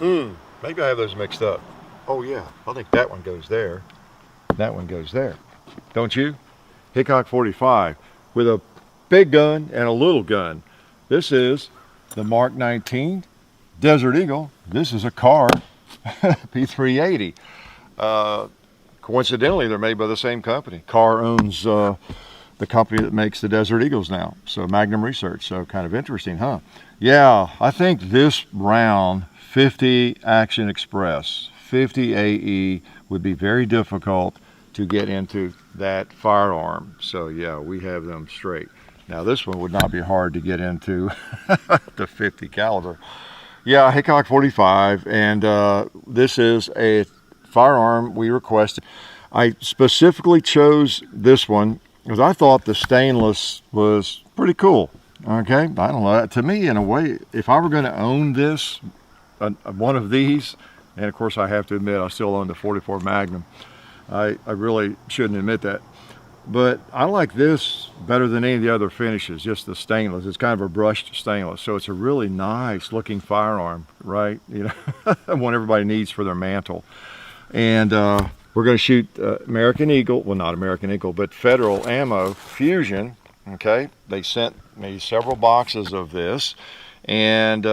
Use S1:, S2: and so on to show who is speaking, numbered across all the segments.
S1: Maybe I have those mixed up. Oh yeah, I think that one goes there. That one goes there. Don't you? Hickok 45 with a big gun and a little gun. This is the Mark 19 Desert Eagle. This is a car P380. Coincidentally, they're made by the same company. Carr owns the company that makes the Desert Eagles now. So Magnum Research. So kind of interesting, huh? Yeah, I think this round 50 Action Express, 50 AE would be very difficult to get into that firearm. So yeah, we have them straight. Now this one would not be hard to get into the 50 caliber. Yeah, Hickok 45, and this is a firearm we requested. I specifically chose this one because I thought the stainless was pretty cool. Okay, I don't know. To me, in a way, if I were going to own this, one of these, and of course I have to admit I still own the 44 Magnum. I really shouldn't admit that. But I like this better than any of the other finishes, just the stainless. It's kind of a brushed stainless. So it's a really nice looking firearm, right? You know, one everybody needs for their mantle. And we're going to shoot American Eagle, well not American Eagle, but Federal Ammo Fusion. Okay, they sent me several boxes of this, and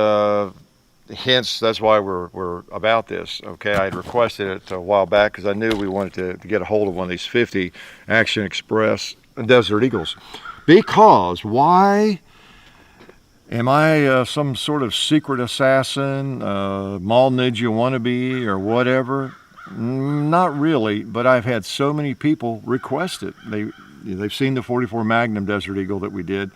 S1: hence that's why we're about this. Okay, I had requested it a while back because I knew we wanted to get a hold of one of these 50 Action Express Desert Eagles. Because why am I some sort of secret assassin, mall ninja wannabe or whatever? Not really, but I've had so many people request it. They've seen the 44 Magnum Desert Eagle that we did,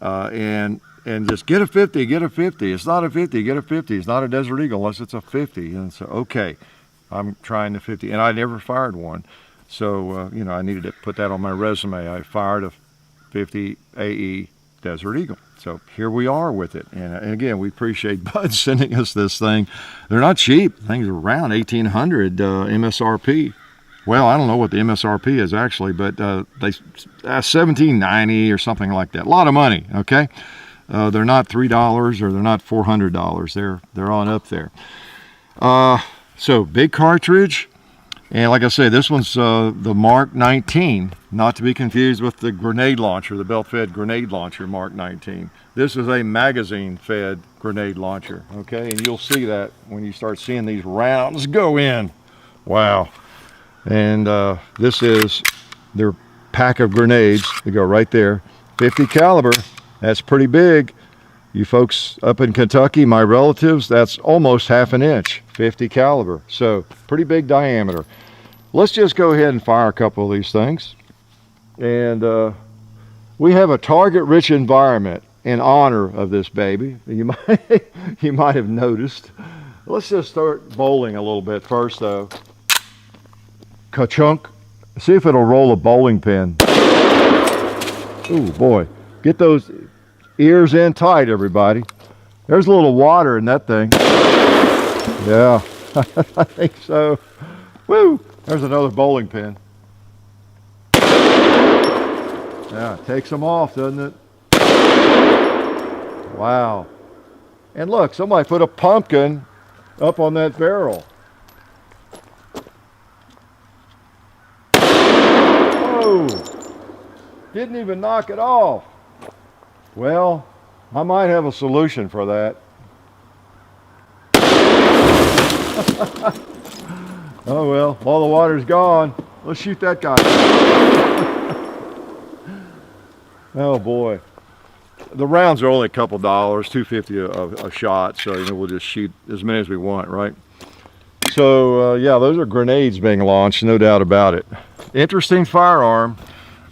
S1: and just get a 50, get a 50. It's not a 50, get a 50. It's not a Desert Eagle unless it's a 50. And so, okay, I'm trying the 50. And I never fired one. So, you know, I needed to put that on my resume. I fired a 50 AE Desert Eagle. So here we are with it. And again, we appreciate Bud sending us this thing. They're not cheap. Things are around 1,800 MSRP. Well, I don't know what the MSRP is actually, but they $1,790 or something like that. A lot of money, okay? They're not $3 or they're not $400. They're on up there. So big cartridge, and like I say, this one's the Mark 19, not to be confused with the grenade launcher, the belt-fed grenade launcher Mark 19. This is a magazine-fed grenade launcher, okay? And you'll see that when you start seeing these rounds go in. Wow. And this is their pack of grenades. They go right there. 50 caliber. That's pretty big. You folks up in Kentucky, my relatives, that's almost half an inch, 50 caliber. So pretty big diameter. Let's just go ahead and fire a couple of these things. And we have a target-rich environment in honor of this baby. You might have noticed. Let's just start bowling a little bit first, though. Ka-chunk. See if it'll roll a bowling pin. Ooh, boy. Get those ears in tight, everybody. There's a little water in that thing. Yeah, I think so. Woo! There's another bowling pin. Yeah, it takes them off, doesn't it? Wow. And look, somebody put a pumpkin up on that barrel. Whoa! Didn't even knock it off. Well, I might have a solution for that. Oh well, all the water's gone. Let's shoot that guy. Oh boy. The rounds are only a couple dollars, $2.50 a shot, so you know, we'll just shoot as many as we want, right? So yeah, those are grenades being launched, no doubt about it. Interesting firearm.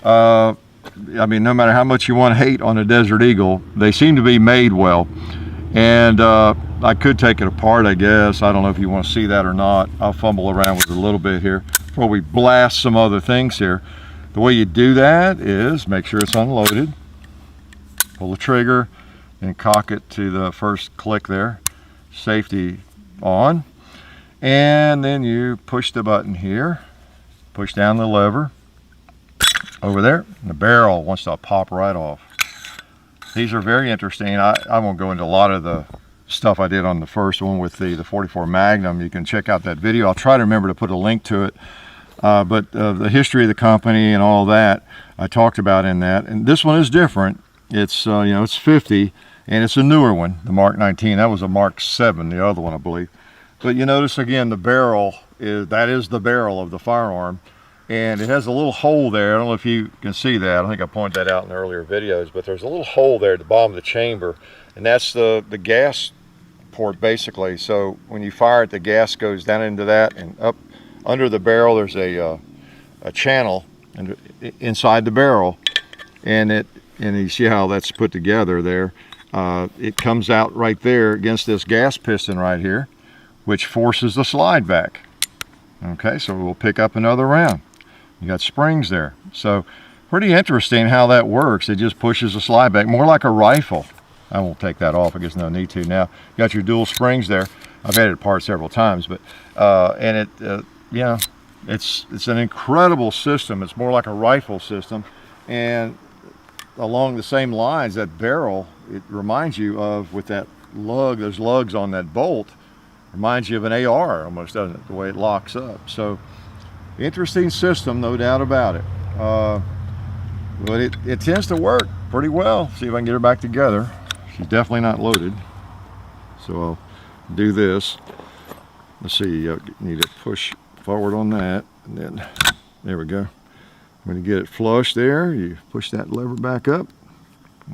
S1: I mean, no matter how much you want to hate on a Desert Eagle, they seem to be made well. And I could take it apart, I guess. I don't know if you want to see that or not. I'll fumble around with it a little bit here before we blast some other things here. The way you do that is make sure it's unloaded. Pull the trigger and cock it to the first click there. Safety on. And then you push the button here. Push down the lever. Over there, the barrel wants to pop right off. These are very interesting. I won't go into a lot of the stuff I did on the first one with the 44 Magnum. You can check out that video. I'll try to remember to put a link to it. But the history of the company and all that I talked about in that. And this one is different. It's you know, it's 50, and it's a newer one, the Mark 19. That was a Mark 7, the other one, I believe. But you notice again, the barrel that is the barrel of the firearm, and it has a little hole there. I don't know if you can see that. I think I pointed that out in earlier videos, but there's a little hole there at the bottom of the chamber, and that's the gas port basically. So when you fire it, the gas goes down into that, and up under the barrel there's a channel inside the barrel, and you see how that's put together there. It comes out right there against this gas piston right here, which forces the slide back. Okay, so we'll pick up another round. You got springs there. So pretty interesting how that works. It just pushes the slide back, more like a rifle. I won't take that off, I guess no need to now. You got your dual springs there. I've had it apart several times, but and yeah, it's an incredible system. It's more like a rifle system, and along the same lines, that barrel, it reminds you of, with that lug, those lugs on that bolt, reminds you of an AR almost, doesn't it, the way it locks up. So interesting system, no doubt about it. But it tends to work pretty well. See if I can get her back together. She's definitely not loaded, so I'll do this. Let's see, you need to push forward on that, and then there we go. When you get it flush there, you push that lever back up.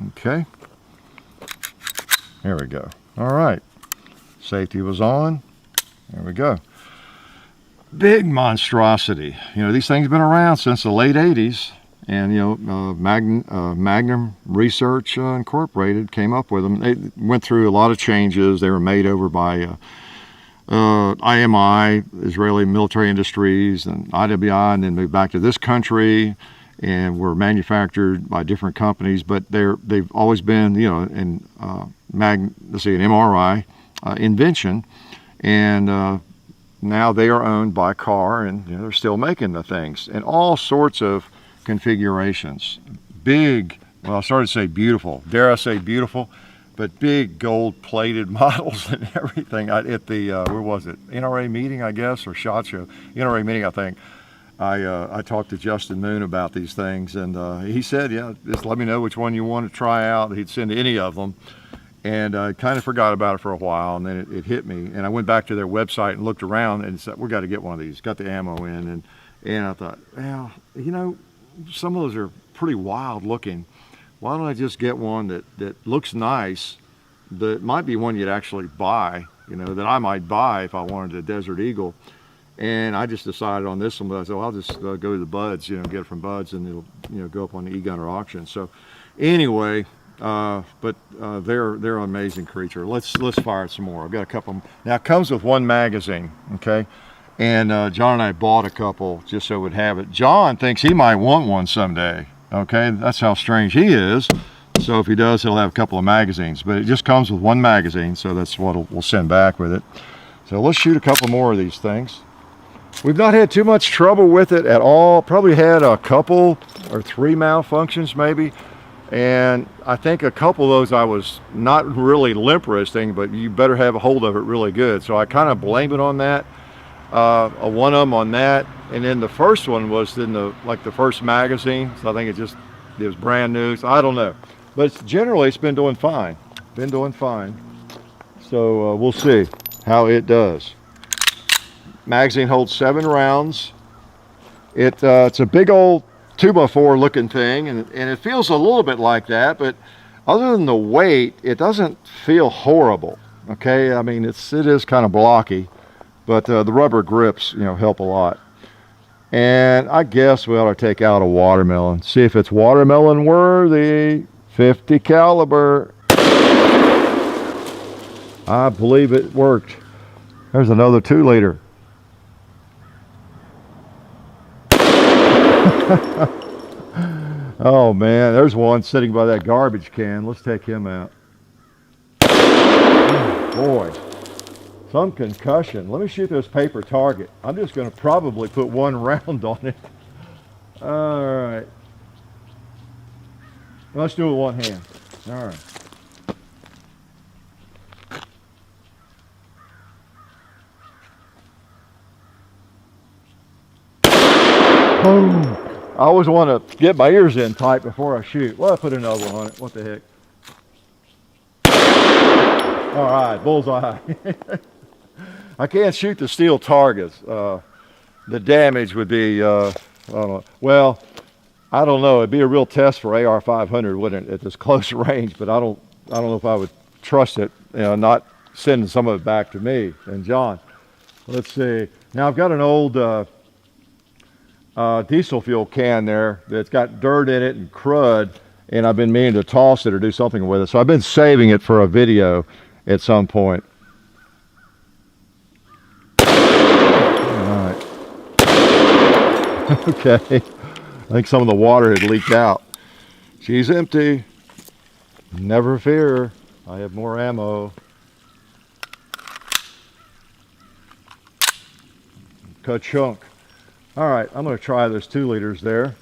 S1: Okay, there we go. All right, safety was on. There we go. Big monstrosity. You know, these things have been around since the late 80s, and you know, Magnum Research Incorporated came up with them. They went through a lot of changes. They were made over by IMI, Israeli Military Industries, and IWI, and then moved back to this country, and were manufactured by different companies. But they've always been, you know, an MRI invention, and now they are owned by Carr, and you know, they're still making the things in all sorts of configurations. Big, well, I started to say beautiful. Dare I say beautiful? But big gold-plated models and everything. At the where was it? NRA meeting, I guess, or SHOT Show. NRA meeting, I think. I talked to Justin Moon about these things, and he said, "Yeah, just let me know which one you want to try out." He'd send any of them, and I kind of forgot about it for a while, and then it hit me, and I went back to their website and looked around and said, "We got to get one of these." Got the ammo in, and I thought, well, you know, some of those are pretty wild looking. Why don't I just get one that looks nice, that might be one you'd actually buy, you know, that I might buy if I wanted a Desert Eagle. And I just decided on this one, but I said, well, I'll just go to the Buds, you know, get it from Buds, and it'll, you know, go up on the e-gunner auction. So anyway, but they're an amazing creature. Let's fire it some more. I've got a couple. Now it comes with one magazine, okay? And John and I bought a couple just so we'd have it. John thinks he might want one someday. Okay, that's how strange he is. So if he does, he'll have a couple of magazines, but it just comes with one magazine, so that's what we'll send back with it. So let's shoot a couple more of these things. We've not had too much trouble with it at all. Probably had a couple or 3 malfunctions maybe, and I think a couple of those I was not really limp wristing, but you better have a hold of it really good. So I kind of blame it on that. One of them on that, and then the first one was in the first magazine, so I think it was brand new, so I don't know, but generally it's been doing fine, so we'll see how it does. Magazine holds 7 rounds. It's a big old 2x4 looking thing, and it feels a little bit like that, but other than the weight, it doesn't feel horrible. Okay, I mean, it is kind of blocky, but the rubber grips, you know, help a lot. And I guess we ought to take out a watermelon, see if it's watermelon worthy. 50 caliber. I believe it worked. There's another 2-liter. Oh man, there's one sitting by that garbage can. Let's take him out. Oh, boy. Some concussion. Let me shoot this paper target. I'm just going to probably put 1 round on it. All right. Let's do it with one hand. All right. Boom. I always want to get my ears in tight before I shoot. Well, I put another one on it. What the heck? All right, bullseye. I can't shoot the steel targets. The damage would be, I don't know. Well, I don't know. It'd be a real test for AR-500, wouldn't it, at this close range? But I don't know if I would trust it. You know, not sending some of it back to me and John. Let's see. Now I've got an old diesel fuel can there that's got dirt in it and crud, and I've been meaning to toss it or do something with it. So I've been saving it for a video at some point. All right. Okay. I think some of the water had leaked out. She's empty. Never fear. I have more ammo. Ka-chunk. All right, I'm going to try those 2 liters there.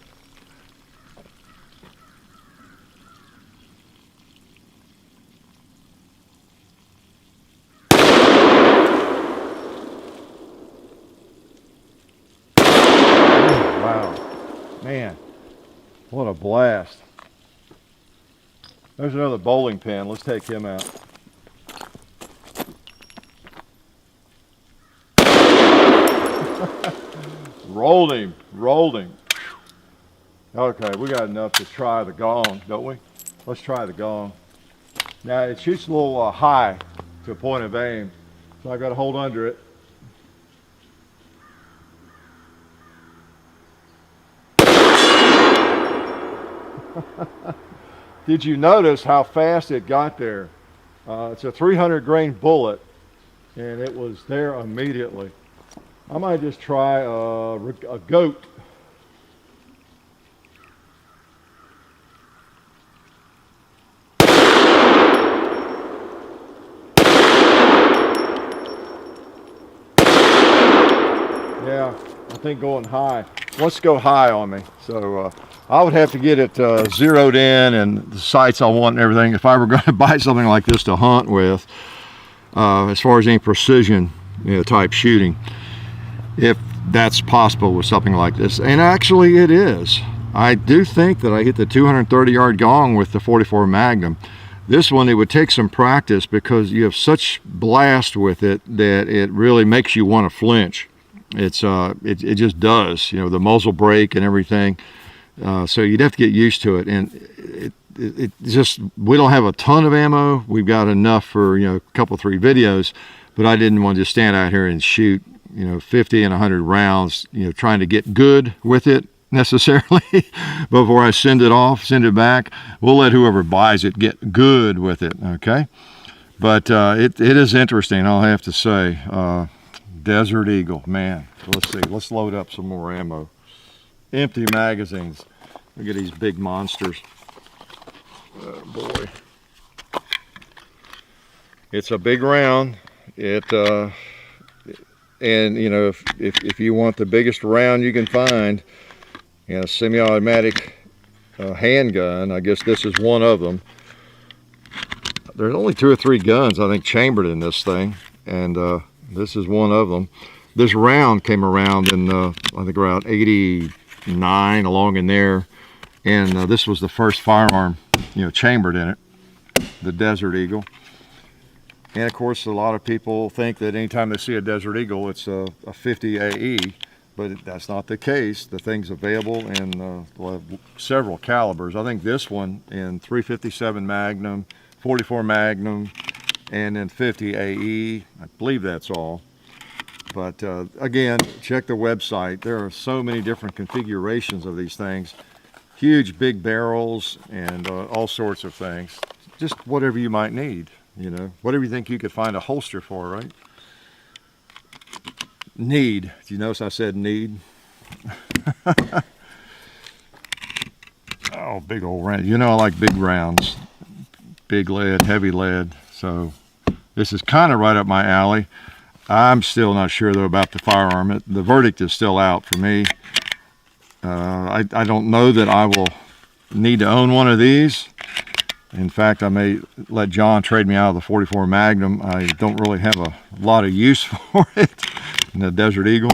S1: Wow. Man, what a blast. There's another bowling pin. Let's take him out. Rolled him, rolled him. Okay, we got enough to try the gong, don't we? Let's try the gong. Now it shoots a little high to a point of aim, so I've got to hold under it. Did you notice how fast it got there? It's a 300 grain bullet, and it was there immediately. I might just try a goat. Yeah, I think going high. Let's go high on me. So I would have to get it zeroed in and the sights I want and everything if I were going to buy something like this to hunt with, as far as any precision, you know, type shooting. If that's possible with something like this, and actually it is. I do think that I hit the 230 yard gong with the 44 Magnum. This one, it would take some practice because you have such blast with it that it really makes you want to flinch. It's it just does, you know, the muzzle brake and everything. So you'd have to get used to it, and it just, we don't have a ton of ammo. We've got enough for, you know, a couple 3 videos, but I didn't want to just stand out here and shoot, you know, 50 and 100 rounds, you know, trying to get good with it necessarily before I send it off, send it back. We'll let whoever buys it get good with it, okay? But it is interesting, I'll have to say. Desert Eagle, man. Let's see, let's load up some more ammo. Empty magazines. Look at these big monsters. Oh boy. It's a big round. And you know, if you want the biggest round you can find, you know, semi-automatic handgun, I guess this is one of them. There's only 2 or 3 guns, I think, chambered in this thing, and this is one of them. This round came around in, I think, around 89, along in there, and this was the first firearm, you know, chambered in it, the Desert Eagle. And of course, a lot of people think that anytime they see a Desert Eagle, it's a 50 AE, but that's not the case. The thing's available in several calibers. I think this one in 357 Magnum, 44 Magnum, and then 50 AE. I believe that's all. But again, check the website. There are so many different configurations of these things. Huge big barrels and all sorts of things. Just whatever you might need. You know, whatever you think you could find a holster for, right? Need. Did you notice I said need? Oh, big old round. You know I like big rounds. Big lead, heavy lead. So this is kind of right up my alley. I'm still not sure, though, about the firearm. The verdict is still out for me. I don't know that I will need to own one of these. In fact, I may let John trade me out of the 44 Magnum. I don't really have a lot of use for it in the Desert Eagle.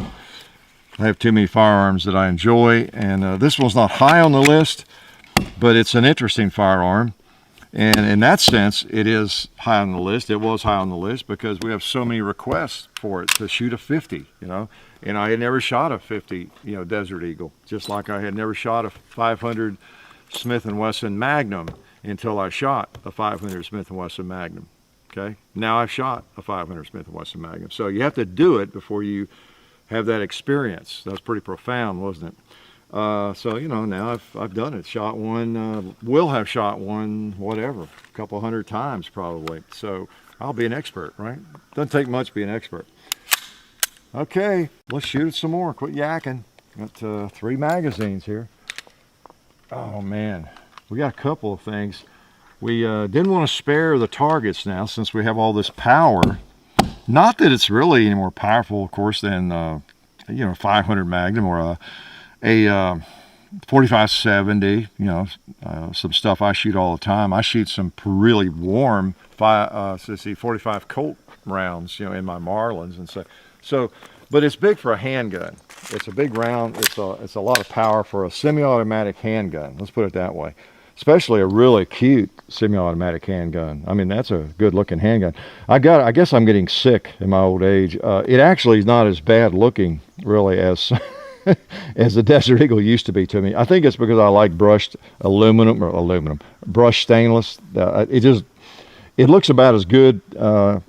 S1: I have too many firearms that I enjoy, and this one's not high on the list, but it's an interesting firearm. And in that sense, it is high on the list. It was high on the list because we have so many requests for it to shoot a 50, you know. And I had never shot a 50, you know, Desert Eagle, just like I had never shot a 500 Smith & Wesson Magnum until I shot a 500 Smith & Wesson Magnum, okay? Now I've shot a 500 Smith & Wesson Magnum. So you have to do it before you have that experience. That was pretty profound, wasn't it? So, you know, now I've done it. Shot one, will have shot one, whatever, a couple hundred times probably. So I'll be an expert, right? Doesn't take much to be an expert. Okay, let's shoot it some more. Quit yakking. Got 3 magazines here. Oh man, we got a couple of things. We didn't want to spare the targets now since we have all this power. Not that it's really any more powerful, of course, than you know, 500 Magnum or a 4570, you know, some stuff I shoot all the time. I shoot some really warm 45 Colt rounds, you know, in my Marlins and so. But it's big for a handgun. It's a big round. It's a lot of power for a semi-automatic handgun. Let's put it that way. Especially a really cute semi-automatic handgun. I mean, that's a good-looking handgun. I guess I'm getting sick in my old age. It actually is not as bad looking, really, as as the Desert Eagle used to be to me. I think it's because I like brushed brushed stainless. It looks about as good,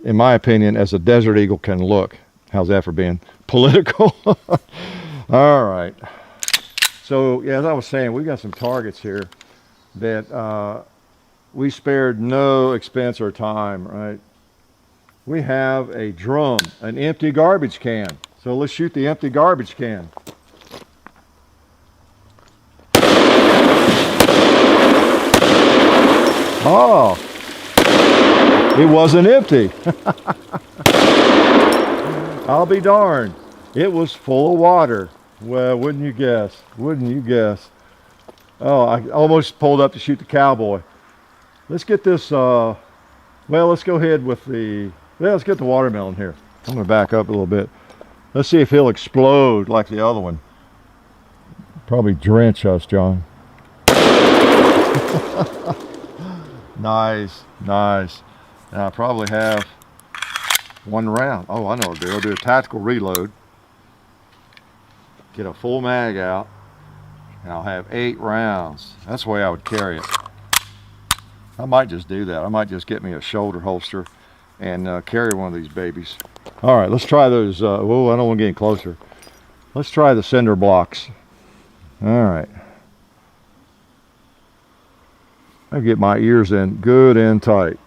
S1: in my opinion, as a Desert Eagle can look. How's that for being political? All right. So, yeah, as I was saying, we've got some targets here that we spared no expense or time, right? We have a drum, an empty garbage can. So let's shoot the empty garbage can. Oh, it wasn't empty. I'll be darned. It was full of water. Well, wouldn't you guess? Wouldn't you guess? Oh, I almost pulled up to shoot the cowboy. Let's get this, well, let's go ahead with let's get the watermelon here. I'm going to back up a little bit. Let's see if he'll explode like the other one. Probably drench us, John. Nice, nice. And I probably have 1 round. Oh, I know what I'll do. I'll do a tactical reload. Get a full mag out. And I'll have 8 rounds. That's the way I would carry it. I might just do that. I might just get me a shoulder holster and carry one of these babies. All right, let's try those. Whoa, I don't want to get any closer. Let's try the cinder blocks. All right. I get my ears in good and tight.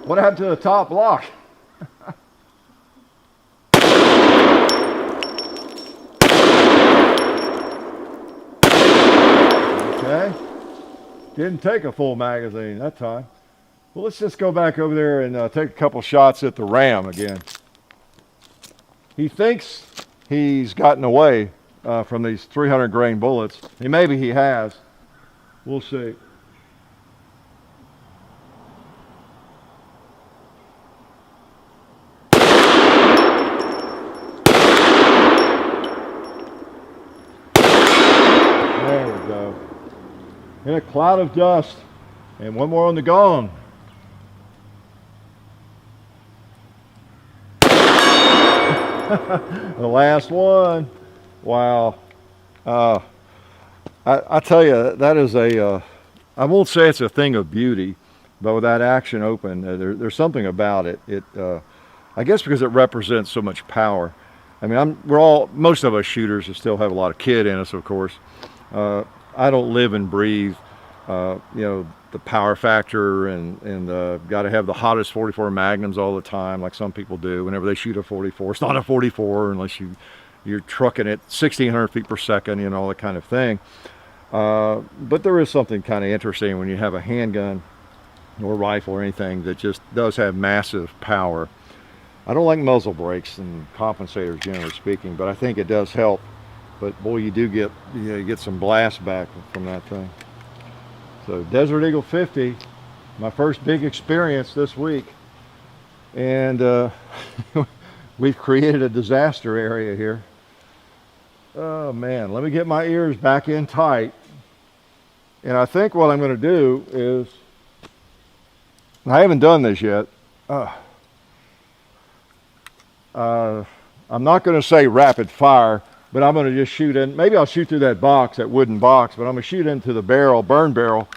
S1: What happened to the top block? Okay. Didn't take a full magazine that time. Well, let's just go back over there and take a couple shots at the ram again. He thinks he's gotten away from these 300 grain bullets. And maybe he has. We'll see. There we go. In a cloud of dust. And one more on the gong. The last one. Wow. I tell you, that is I won't say it's a thing of beauty, but with that action open, there's something about it. I guess because it represents so much power. I mean, most of us shooters still have a lot of kid in us, of course. I don't live and breathe, you know, the power factor and got to have the hottest 44 Magnums all the time, like some people do. Whenever they shoot a 44, it's not a 44 unless you're trucking it 1,600 feet per second, you know, all that kind of thing. But there is something kind of interesting when you have a handgun or rifle or anything that just does have massive power. I don't like muzzle brakes and compensators, generally speaking, but I think it does help. But boy, you do you get some blast back from that thing. So Desert Eagle 50, My first big experience this week. And we've created a disaster area here. Oh man, let me get my ears back in tight. And I think what I'm going to do is, I haven't done this yet. I'm not going to say rapid fire, but I'm going to just shoot in. Maybe I'll shoot through that box, that wooden box, but I'm going to shoot into the barrel, burn barrel,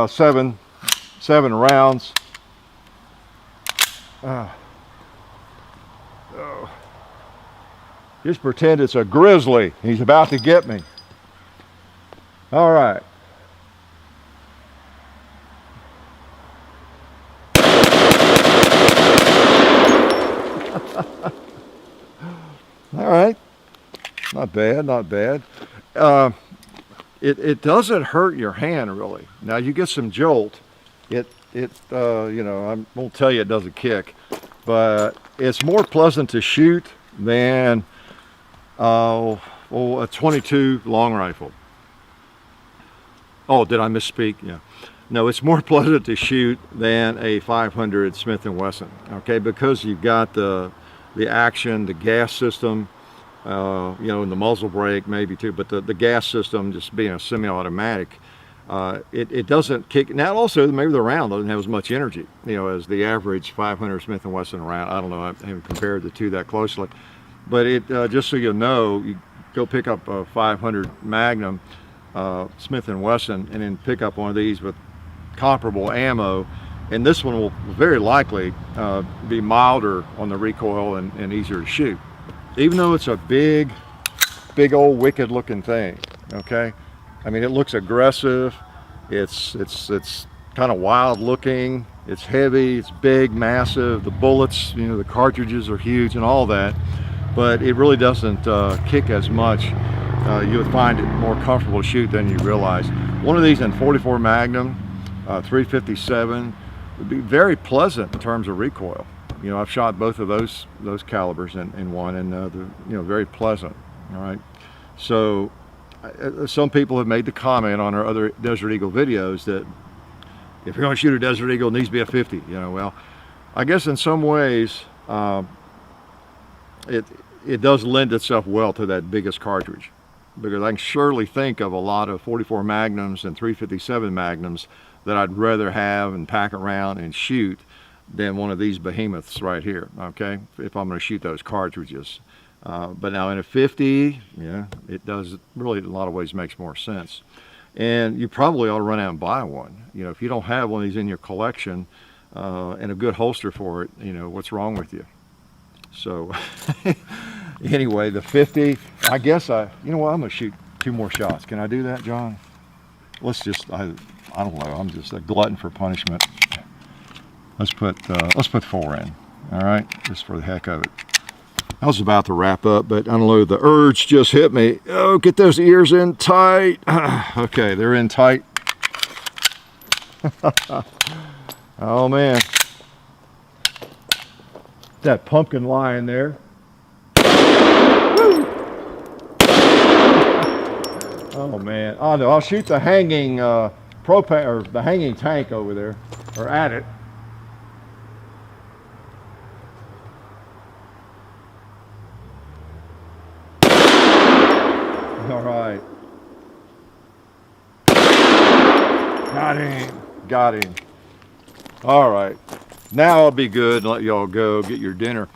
S1: seven rounds. Just pretend it's a grizzly. He's about to get me. All right. All right. Not bad, not bad. It doesn't hurt your hand really. Now you get some jolt. You know, I won't tell you it doesn't kick, but it's more pleasant to shoot than a 22 long rifle. Oh, did I misspeak? Yeah. No, it's more pleasant to shoot than a 500 Smith & Wesson. Okay, because you've got the action, the gas system, you know, and the muzzle brake maybe too, but the gas system, just being a semi-automatic, it doesn't kick. Now also maybe the round doesn't have as much energy, you know, as the average 500 Smith & Wesson round. I don't know, I haven't compared the two that closely, but it just so you know, you go pick up a 500 Magnum Smith & Wesson and then pick up one of these with comparable ammo, and this one will very likely be milder on the recoil and easier to shoot, even though it's a big old wicked looking thing. Okay, I mean, it looks aggressive, it's kind of wild looking, it's heavy, it's big, massive, the bullets, you know, the cartridges are huge and all that, but it really doesn't kick as much. You would find it more comfortable to shoot than you realize. One of these in 44 Magnum, 357 would be very pleasant in terms of recoil. You know, I've shot both of those calibers in one, and they're, you know, very pleasant. All right, so some people have made the comment on our other Desert Eagle videos that if you're going to shoot a Desert Eagle, it needs to be a 50. You know, well, I guess in some ways it does lend itself well to that biggest cartridge, because I can surely think of a lot of 44 Magnums and 357 Magnums that I'd rather have and pack around and shoot than one of these behemoths right here, okay, if I'm going to shoot those cartridges. But now in a 50, yeah, it does really, in a lot of ways, makes more sense. And you probably ought to run out and buy one. You know, if you don't have one of these in your collection and a good holster for it, you know, what's wrong with you? So anyway, the 50, I guess you know what, I'm going to shoot 2 more shots. Can I do that, John? Let's just, I don't know, I'm just a glutton for punishment. Let's put 4 in, all right, just for the heck of it. I was about to wrap up, but I don't know, the urge just hit me. Oh, get those ears in tight. Okay, they're in tight. Oh man, that pumpkin lion there. Oh man, oh no, I'll shoot the hanging propane, or the hanging tank over there, or at it. All right. Got him. All right. Now I'll be good and let y'all go get your dinner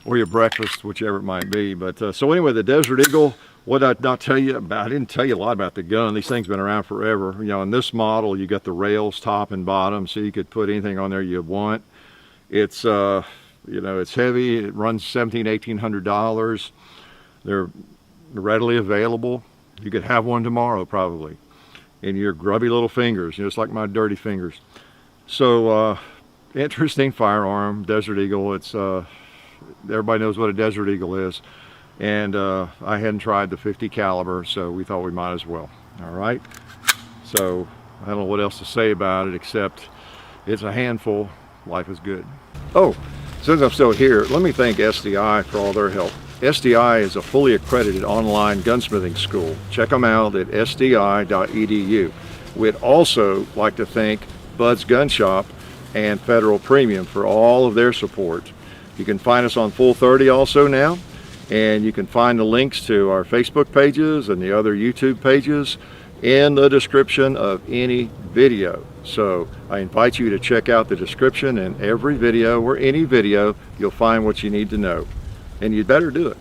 S1: or your breakfast, whichever it might be. But so anyway, the Desert Eagle, what did I not tell you about? I didn't tell you a lot about the gun. These things have been around forever. You know, in this model, you got the rails top and bottom, so you could put anything on there you want. It's, you know, it's heavy. It runs $1,700, $1,800. They're readily available. You could have one tomorrow probably in your grubby little fingers, just like my dirty fingers. So interesting firearm, Desert Eagle. It's everybody knows what a Desert Eagle is, and I hadn't tried the 50 caliber, so we thought we might as well. All right, so I don't know what else to say about it except it's a handful. Life is good. Oh, since I'm still here, let me thank SDI for all their help. SDI is a fully accredited online gunsmithing school. Check them out at sdi.edu. We'd also like to thank Bud's Gun Shop and Federal Premium for all of their support. You can find us on Full 30 also now, and you can find the links to our Facebook pages and the other YouTube pages in the description of any video. So I invite you to check out the description in every video, or any video, you'll find what you need to know. And you'd better do it.